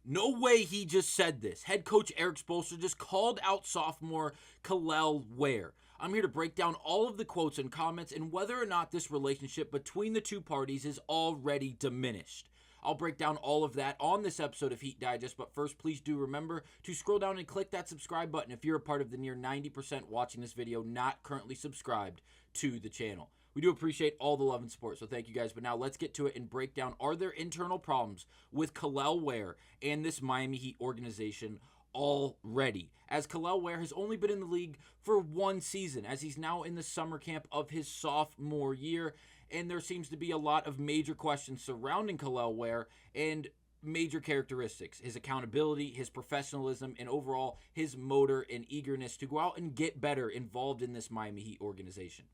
No way he just said this. Head coach Erik Spoelstra just called out sophomore Ware. I'm here to break down all of the quotes and comments and whether or not this relationship between the two parties is already diminished. I'll break down all of that on this episode of Heat Digest, but first, please do remember to scroll down and click that subscribe button if you're a part of the near 90% watching this video not currently subscribed to the channel. We do appreciate all the love and support, so thank you guys. But now let's get to it and break down, are there internal problems with Ware and this Miami Heat organization already? As Ware has only been in the league for one season, as he's now in the summer camp of his sophomore year, and there seems to be a lot of major questions surrounding Ware and major characteristics: his accountability, his professionalism, and overall his motor and eagerness to go out and get better involved in this Miami Heat organization.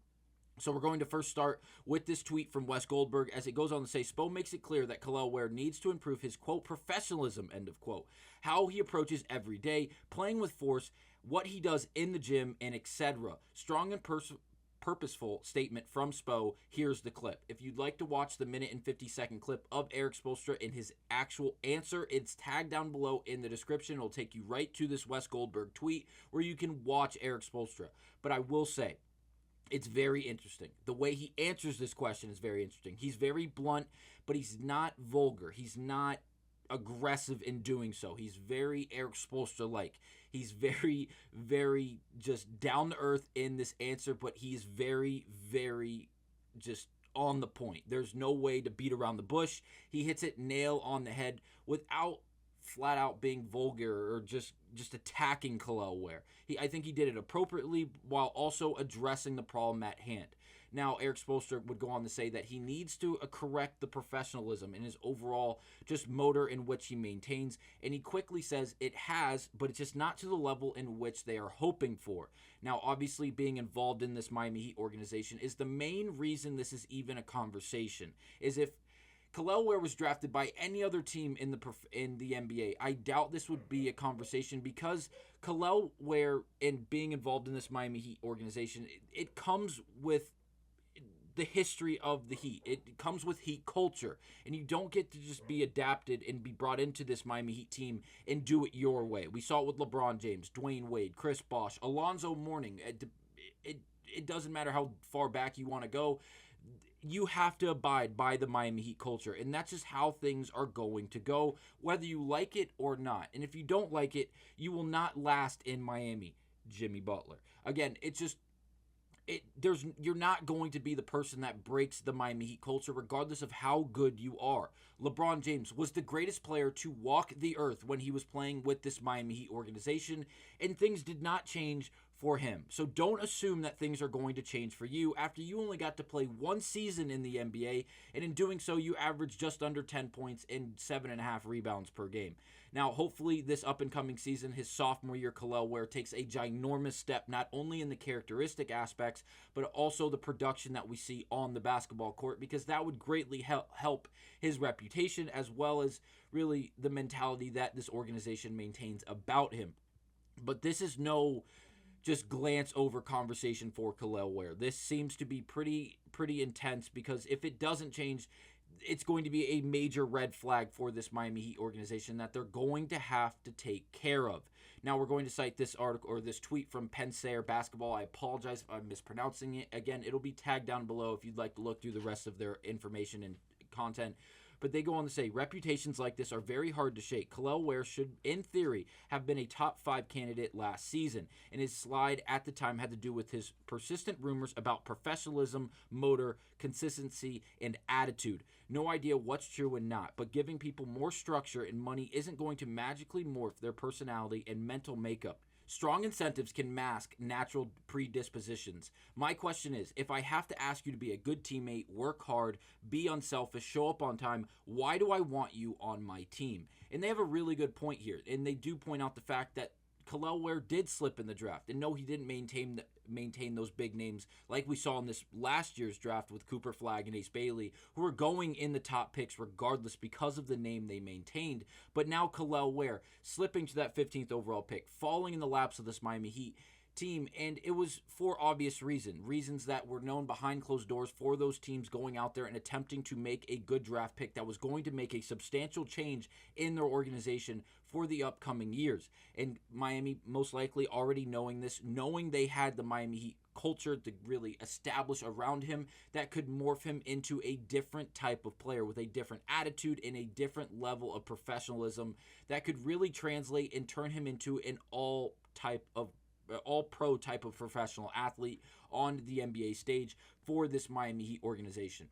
So we're going to first start with this tweet from Wes Goldberg, as it goes on to say, Spo makes it clear that Ware needs to improve his, quote, professionalism, end of quote, how he approaches every day, playing with force, what he does in the gym, and etc. Strong and purposeful statement from Spo. Here's the clip. If you'd like to watch the minute and 50-second clip of Erik Spoelstra and his actual answer, it's tagged down below in the description. It'll take you right to this Wes Goldberg tweet where you can watch Erik Spoelstra. But I will say, it's very interesting. The way he answers this question is very interesting. He's very blunt, but he's not vulgar. He's not aggressive in doing so. He's very Erik Spoelstra-like. He's very, very just down to earth in this answer, but he's very, very just on the point. There's no way to beat around the bush. He hits it nail on the head without flat out being vulgar or just attacking Ware. I think he did it appropriately while also addressing the problem at hand. Now, Erik Spoelstra would go on to say that he needs to correct the professionalism in his overall just motor in which he maintains, and he quickly says it has, but it's just not to the level in which they are hoping for. Now, obviously, being involved in this Miami Heat organization is the main reason this is even a conversation. Is if Ware was drafted by any other team in the NBA, I doubt this would be a conversation, because Ware and being involved in this Miami Heat organization, it comes with the history of the Heat. It comes with Heat culture, and you don't get to just be adapted and be brought into this Miami Heat team and do it your way. We saw it with LeBron James, Dwayne Wade, Chris Bosh, Alonzo Mourning. It doesn't matter how far back you want to go. You have to abide by the Miami Heat culture, and that's just how things are going to go, whether you like it or not. And if you don't like it, you will not last in Miami. Jimmy Butler. Again, you're not going to be the person that breaks the Miami Heat culture, regardless of how good you are. LeBron James was the greatest player to walk the earth when he was playing with this Miami Heat organization, and things did not change for him. So don't assume that things are going to change for you after you only got to play one season in the NBA, and in doing so, you averaged just under 10 points and 7.5 rebounds per game. Now, hopefully, this up-and-coming season, his sophomore year, Ware takes a ginormous step, not only in the characteristic aspects, but also the production that we see on the basketball court, because that would greatly help his reputation, as well as really the mentality that this organization maintains about him. But this is no just glance over conversation for Ware. This seems to be pretty intense, because if it doesn't change, it's going to be a major red flag for this Miami Heat organization that they're going to have to take care of. Now, we're going to cite this article or this tweet from Pensair Basketball. I apologize if I'm mispronouncing it. Again, it'll be tagged down below if you'd like to look through the rest of their information and content. But they go on to say, reputations like this are very hard to shake. Ware should, in theory, have been a top 5 candidate last season, and his slide at the time had to do with his persistent rumors about professionalism, motor, consistency, and attitude. No idea what's true and not, but giving people more structure and money isn't going to magically morph their personality and mental makeup. Strong incentives can mask natural predispositions. My question is, if I have to ask you to be a good teammate, work hard, be unselfish, show up on time, why do I want you on my team? And they have a really good point here, and they do point out the fact that Ware did slip in the draft. And no, he didn't maintain those big names like we saw in this last year's draft with Cooper Flagg and Ace Bailey, who were going in the top picks regardless because of the name they maintained. But now Ware slipping to that 15th overall pick, falling in the laps of this Miami Heat, team, and it was for obvious reasons that were known behind closed doors for those teams going out there and attempting to make a good draft pick that was going to make a substantial change in their organization for the upcoming years. And Miami most likely already knowing this, knowing they had the Miami Heat culture to really establish around him that could morph him into a different type of player with a different attitude and a different level of professionalism that could really translate and turn him into an all pro type of professional athlete on the NBA stage for this Miami Heat organization.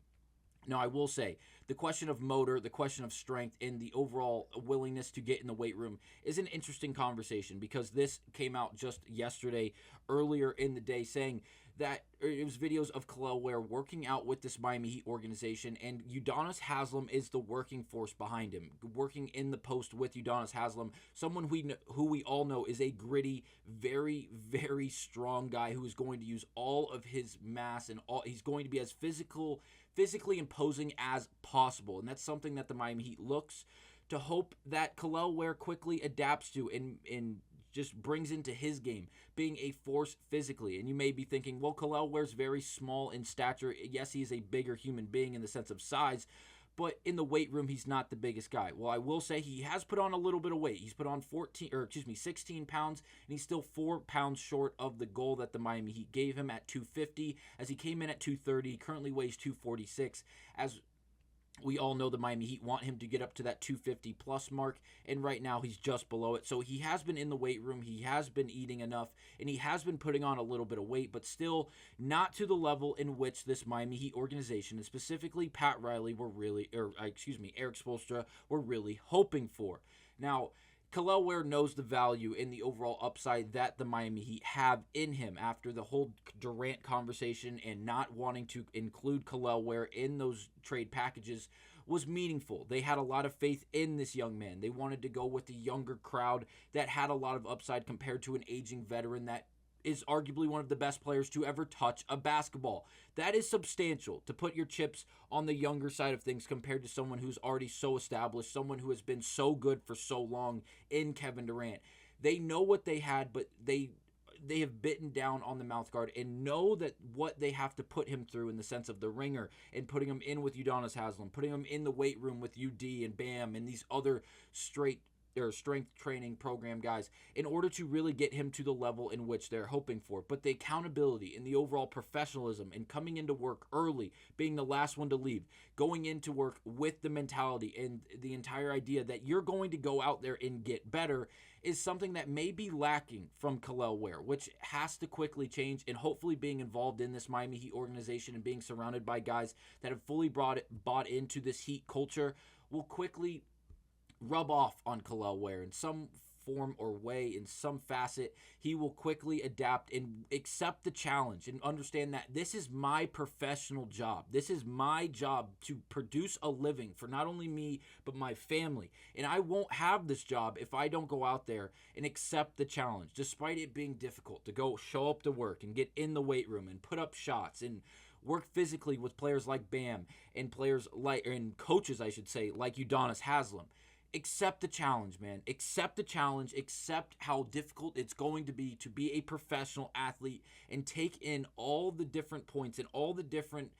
Now, I will say, the question of motor, the question of strength, and the overall willingness to get in the weight room is an interesting conversation, because this came out just yesterday, earlier in the day, saying that it was videos of Ware working out with this Miami Heat organization, and Udonis Haslem is the working force behind him, working in the post with Udonis Haslem, someone who we all know is a gritty, very, very strong guy who is going to use all of his mass, and he's going to be as physically imposing as possible. And that's something that the Miami Heat looks to hope that Ware quickly adapts to and just brings into his game, being a force physically. And you may be thinking, well, Ware's very small in stature. Yes, he is a bigger human being in the sense of size, but in the weight room, he's not the biggest guy. Well, I will say he has put on a little bit of weight. He's put on 16 pounds, and he's still 4 pounds short of the goal that the Miami Heat gave him at 250, as he came in at 230, currently weighs 246, as we all know the Miami Heat want him to get up to that 250 plus mark, and right now he's just below it. So he has been in the weight room, he has been eating enough, and he has been putting on a little bit of weight, but still not to the level in which this Miami Heat organization, and specifically Pat Riley, Erik Spoelstra, were really hoping for. Now, Ware knows the value in the overall upside that the Miami Heat have in him after the whole Durant conversation, and not wanting to include Ware in those trade packages was meaningful. They had a lot of faith in this young man. They wanted to go with the younger crowd that had a lot of upside compared to an aging veteran that is arguably one of the best players to ever touch a basketball. That is substantial, to put your chips on the younger side of things compared to someone who's already so established, someone who has been so good for so long in Kevin Durant. They know what they had, but they have bitten down on the mouth guard and know that what they have to put him through in the sense of the ringer, and putting him in with Udonis Haslem, putting him in the weight room with UD and Bam and these other strength training program guys, in order to really get him to the level in which they're hoping for. But the accountability and the overall professionalism, and coming into work early, being the last one to leave, going into work with the mentality and the entire idea that you're going to go out there and get better, is something that may be lacking from Ware, which has to quickly change. And hopefully being involved in this Miami Heat organization and being surrounded by guys that have fully bought into this Heat culture will quickly rub off on Ware in some form or way, in some facet. He will quickly adapt and accept the challenge and understand that this is my professional job. This is my job to produce a living for not only me, but my family. And I won't have this job if I don't go out there and accept the challenge, despite it being difficult to go show up to work and get in the weight room and put up shots and work physically with players like Bam and coaches, I should say, like Udonis Haslem. Accept the challenge, man. Accept the challenge. Accept how difficult it's going to be a professional athlete, and take in all the different points and all the different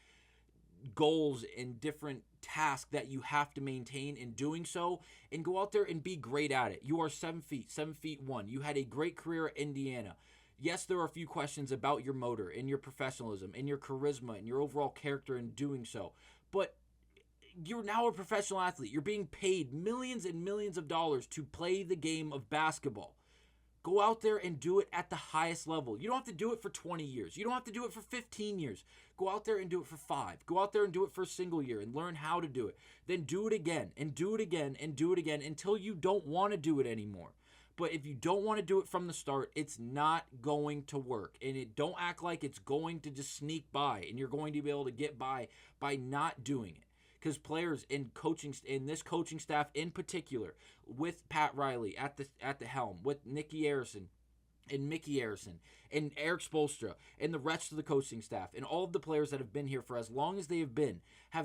goals and different tasks that you have to maintain in doing so, and go out there and be great at it. You are 7 feet 1. You had a great career at Indiana. Yes, there are a few questions about your motor and your professionalism and your charisma and your overall character in doing so, but you're now a professional athlete. You're being paid millions and millions of dollars to play the game of basketball. Go out there and do it at the highest level. You don't have to do it for 20 years. You don't have to do it for 15 years. Go out there and do it for 5. Go out there and do it for a single year and learn how to do it. Then do it again and do it again and do it again until you don't want to do it anymore. But if you don't want to do it from the start, it's not going to work. And don't act like it's going to just sneak by and you're going to be able to get by not doing it. Because players in this coaching staff in particular, with Pat Riley at the helm, with Nicky Harrison and Mickey Harrison and Erik Spoelstra and the rest of the coaching staff and all of the players that have been here for as long as they have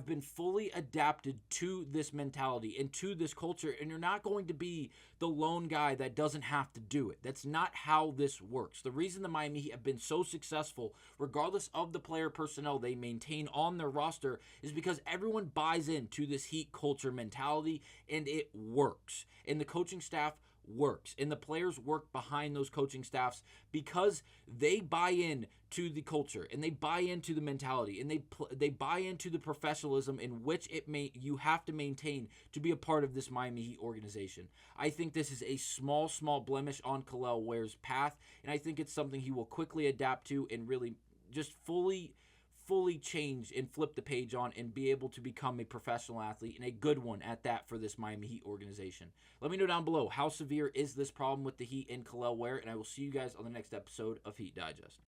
been fully adapted to this mentality and to this culture. And you're not going to be the lone guy that doesn't have to do it. That's not how this works. The reason the Miami Heat have been so successful, regardless of the player personnel they maintain on their roster, is because everyone buys into this Heat culture mentality, and it works. And the coaching staff works, and the players work behind those coaching staffs because they buy in to the culture, and they buy into the mentality, and they buy into the professionalism in which you have to maintain to be a part of this Miami Heat organization. I think this is a small blemish on Kel'el Ware's path, and I think it's something he will quickly adapt to and really just fully change and flip the page on and be able to become a professional athlete, and a good one at that, for this Miami Heat organization. Let me know down below, how severe is this problem with the Heat and Kel'el Ware, and I will see you guys on the next episode of Heat Digest.